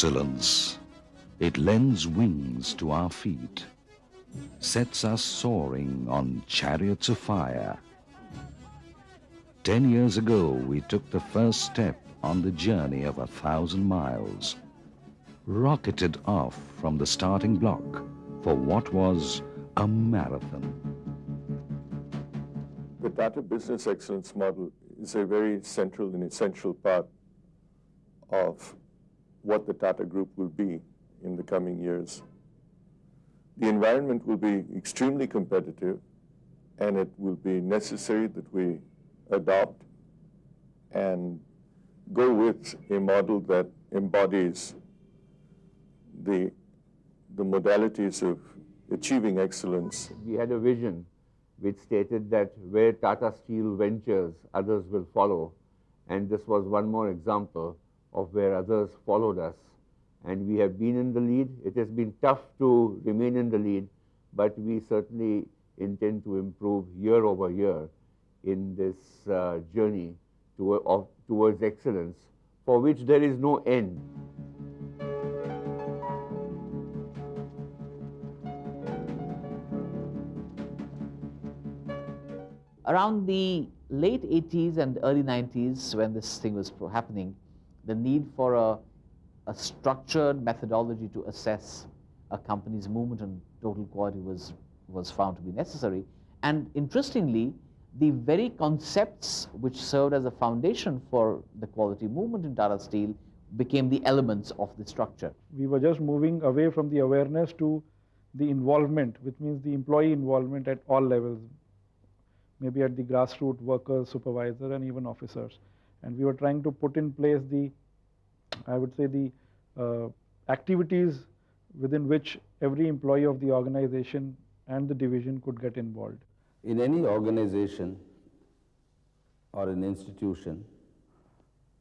Excellence. It lends wings to our feet, sets us soaring on chariots of fire. 10 years ago, we took the first step on the journey of 1,000 miles, rocketed off from the starting block for what was a marathon. The Tata Business Excellence model is a very central and essential part of what the Tata Group will be in the coming years. The environment will be extremely competitive, and it will be necessary that we adopt and go with a model that embodies the modalities of achieving excellence. We had a vision which stated that where Tata Steel ventures, others will follow. And this was one more example of where others followed us. And we have been in the lead. It has been tough to remain in the lead, but we certainly intend to improve year over year in this journey towards excellence, for which there is no end. Around the late 80s and early 90s, when this thing was happening, the need for a structured methodology to assess a company's movement and total quality was found to be necessary. And interestingly, the very concepts which served as a foundation for the quality movement in Tata Steel became the elements of the structure. We were just moving away from the awareness to the involvement, which means the employee involvement at all levels, maybe at the grassroots, workers, supervisor, and even officers. And we were trying to put in place I would say the activities within which every employee of the organization and the division could get involved. In any organization or an institution,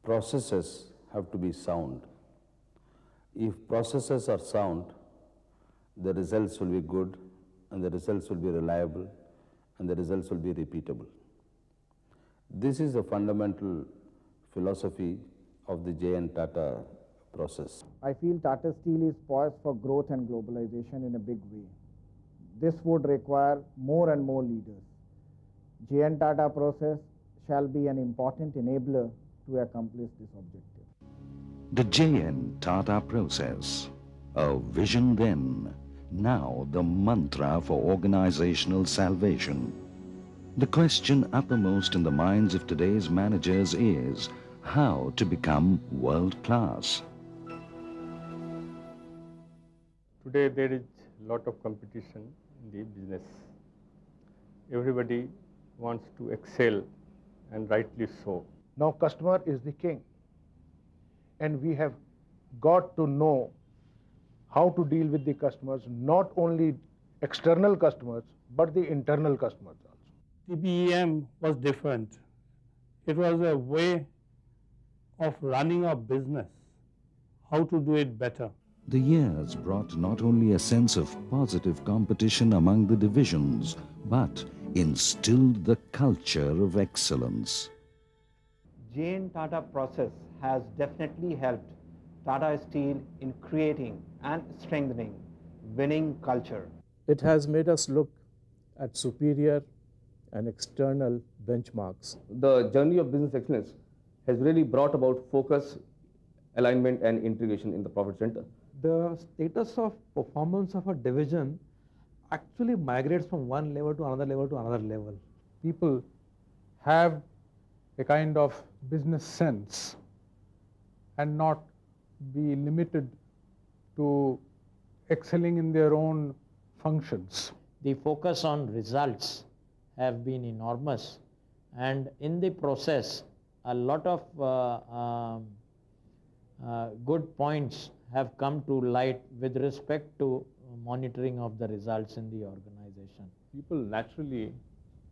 processes have to be sound. If processes are sound, the results will be good, and the results will be reliable, and the results will be repeatable. This is the fundamental philosophy of the J.N. Tata process. I feel Tata Steel is poised for growth and globalization in a big way. This would require more and more leaders. J.N. Tata process shall be an important enabler to accomplish this objective. The J.N. Tata process, a vision then, now the mantra for organizational salvation. The question uppermost in the minds of today's managers is how to become world-class. Today there is a lot of competition in the business. Everybody wants to excel, and rightly so. Now customer is the king, and we have got to know how to deal with the customers, not only external customers, but the internal customers also. The BEM was different. It was a way of running a business, how to do it better. The years brought not only a sense of positive competition among the divisions, but instilled the culture of excellence. J.N. Tata process has definitely helped Tata Steel in creating and strengthening winning culture. It has made us look at superior and external benchmarks. The journey of business excellence has really brought about focus, alignment, and integration in the profit center. The status of performance of a division actually migrates from one level to another level to another level. People have a kind of business sense and not be limited to excelling in their own functions. The focus on results have been enormous, and in the process a lot of good points have come to light with respect to monitoring of the results in the organization. People naturally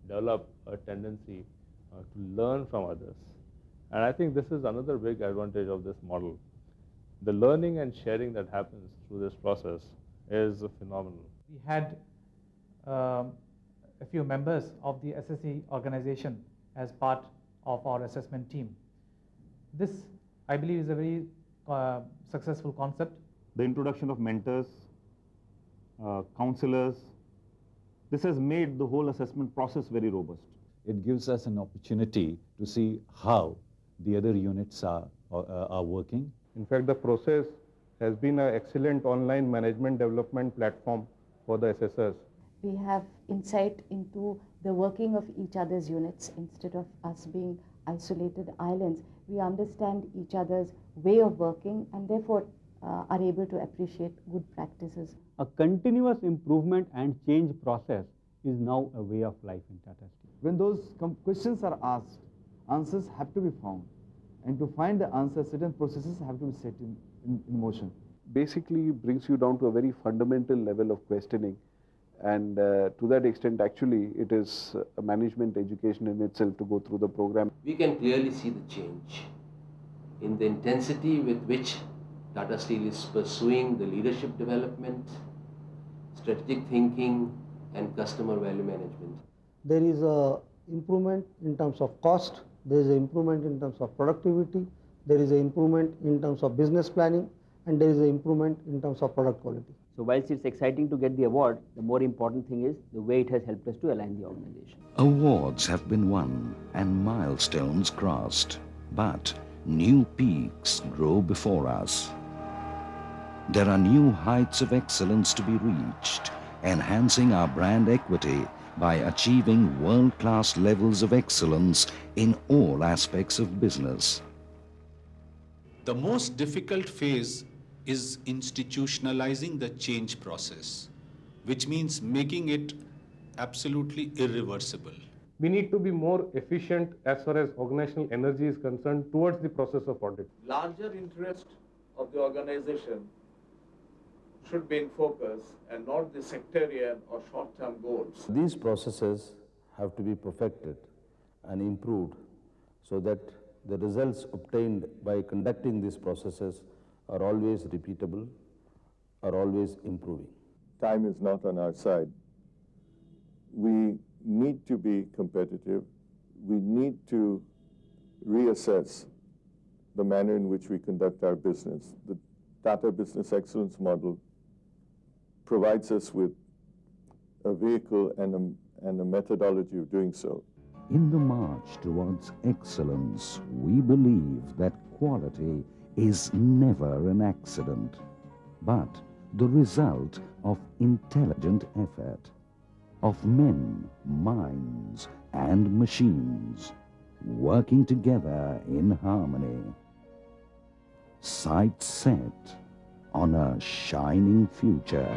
develop a tendency to learn from others, and I think this is another big advantage of this model. The learning and sharing that happens through this process is phenomenal. We had a few members of the SSE organization as part of our assessment team. This, I believe, is a very successful concept. The introduction of mentors, counselors, this has made the whole assessment process very robust. It gives us an opportunity to see how the other units are working. In fact, the process has been an excellent online management development platform for the assessors. We have insight into the working of each other's units instead of us being isolated islands. We understand each other's way of working and therefore are able to appreciate good practices. A continuous improvement and change process is now a way of life in Tata Steel. When those questions are asked, answers have to be found. And to find the answers, certain processes have to be set in motion. Basically brings you down to a very fundamental level of questioning. And to that extent, actually, it is a management education in itself to go through the program. We can clearly see the change in the intensity with which Tata Steel is pursuing the leadership development, strategic thinking, and customer value management. There is a improvement in terms of cost, there is an improvement in terms of productivity, there is an improvement in terms of business planning, and there is an improvement in terms of product quality. So whilst it's exciting to get the award, the more important thing is the way it has helped us to align the organization. Awards have been won and milestones crossed, but new peaks grow before us. There are new heights of excellence to be reached, enhancing our brand equity by achieving world-class levels of excellence in all aspects of business. The most difficult phase is institutionalizing the change process, which means making it absolutely irreversible. We need to be more efficient as far as organizational energy is concerned towards the process of audit. Larger interest of the organization should be in focus and not the sectarian or short-term goals. These processes have to be perfected and improved so that the results obtained by conducting these processes are always repeatable, are always improving. Time is not on our side. We need to be competitive. We need to reassess the manner in which we conduct our business. The Tata Business Excellence model provides us with a vehicle and a methodology of doing so. In the march towards excellence, we believe that quality is never an accident, but the result of intelligent effort, of men, minds, and machines working together in harmony. Sights set on a shining future.